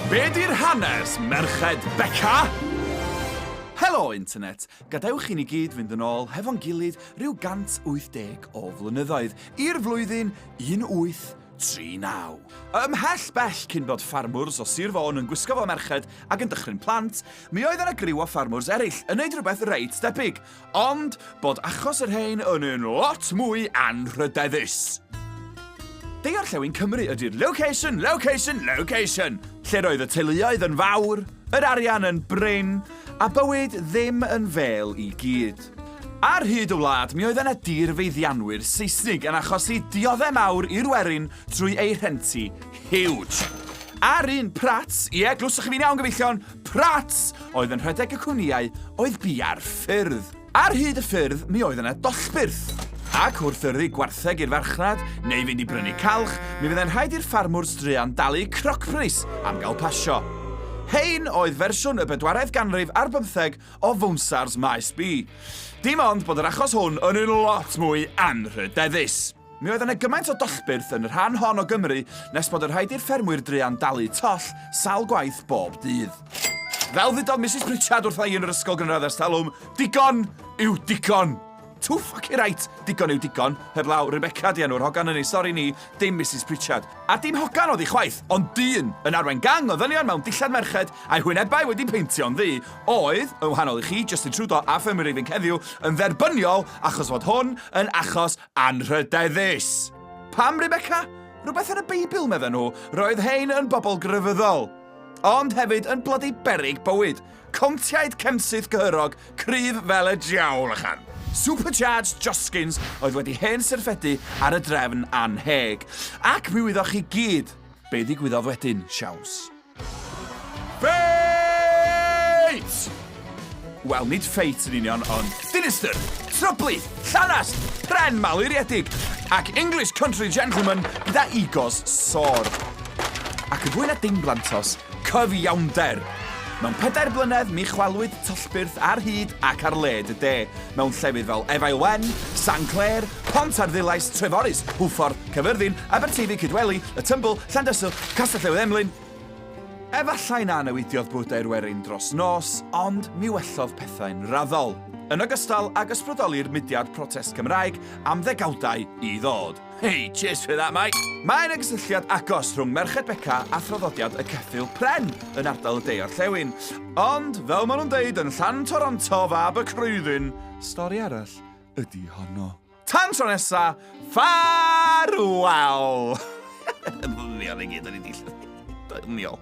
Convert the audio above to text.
Be di'r hanes merched Beca? Helo, internet. Gadewch i ni gyd fynd yn ôl hefo'n gilydd rhyw 180 o flynyddoedd i'r flwyddyn 1839. Ymhell bell cyn bod ffarmwrs o Sir Fôn yn gwisgo fel merched ac yn dychryn plant, mi oedd yna griw o ffarmwrs eraill yn neud rhywbeth reit debyg, ond bod achos yr hein yn un lot mwy anrhydeddus. De-orllewin Cymru ydy'r location, lle roedd y teuluoedd yn fawr, yr arian yn bryn, a bywyd ddim yn fel I gyd. Ar hyd y wlad, mi oedd yna dirfeiddianwyr Saesnig yn achosi dioddau mawr i'r werin trwy ei rhenti huge. Ar un Prats, glwswch fi'n iawn gyfeillion, Prats oedd yn rhedeg y cwniau oedd bia'r ffyrdd. Ar hyd y ffyrdd, mi oedd yna dollbyrth. Ac wrth yrru gwartheg i'r farchnad, neu fynd I brynu calch, mi fyddai'n rhaid i'r ffarmwrs druan dalu crocbris am gael pasio. Hein oedd fersiwn y 4edd ganrif ar 15 o fwnsars maes B. Dim ond bod yr achos hwn yn un lot mwy anrhydeddus. Mi oedd yna gymaint o dollbyrth yn y rhan hon o Gymru nes bod yr rhaid i'r ffermwyr druan dalu toll sawl gwaith bob dydd. Fel ddudodd Mrs Pritchard wrtha I yn yr ysgol gynradd ers talwm, digon yw digon. Too fucking right, digon yw digon, heblaw Rebecca di enw'r hogan yn ei stori ni, dim Mrs Pritchard. A dim hogan oedd I chwaith, ond dyn yn arwain gang o ddynion mewn dillad merched a'i hwynebau wedi peintio'n ddi, oedd, yn wahanol I chi, Justin Trudeau a Ffermwyr Ifin Ceddiw, yn dderbyniol achos fod hwn yn achos anrhydeddus. Pam Rebecca? Rhywbeth yn y Beibl medden nhw, roedd hein yn bobl grefyddol. Ond hefyd yn bloody berig bywyd. Contiaid cemsydd gyhyrog, cryf fel y diawl ychan. Supercharged Joskins oedd wedi hen syrffedu ar y drefn anheg. Ac mi wyddoch chi gyd be ddigwyddodd wedyn, siaws. Feit! Wel, nid feit yn union, ond dinistyr, tryblydd, llanast, pren maluriedig ac English country gentleman gyda egos sor. Ac yn fwy na dim blantos, cyfiawnder. Mewn 4 blynedd, mi chwalwyd tollbyrth ar hyd ac ar led y de, mewn llefydd fel Efail Wen, San Clair, Pont ar Ddilais, Treforys, Hwffordd, Cyfyrddin, Aberteifi, Cydweli, Y Tymbl, Llandysul, Castell Newydd Emlyn. Efallai na newidiodd bwydau'r werin dros nos, ond mi wellodd pethau'n raddol. Yn ogystal ag ysbrydoli'r mudiad protest Cymraeg am ddegawdau I ddod. Hey, cheers for that, mate. Mae'n gysylltiad agos rhwng Merched Beca a thraddodiad y ceffyl pren yn ardal y de-orllewin. Ond, fel maen nhw'n deud yn Llan Toronto fab y Crwyddyn, stori arall ydi honno. Tan tro nesa, ffarwel! Niol I gyd yn ei dill. Niol.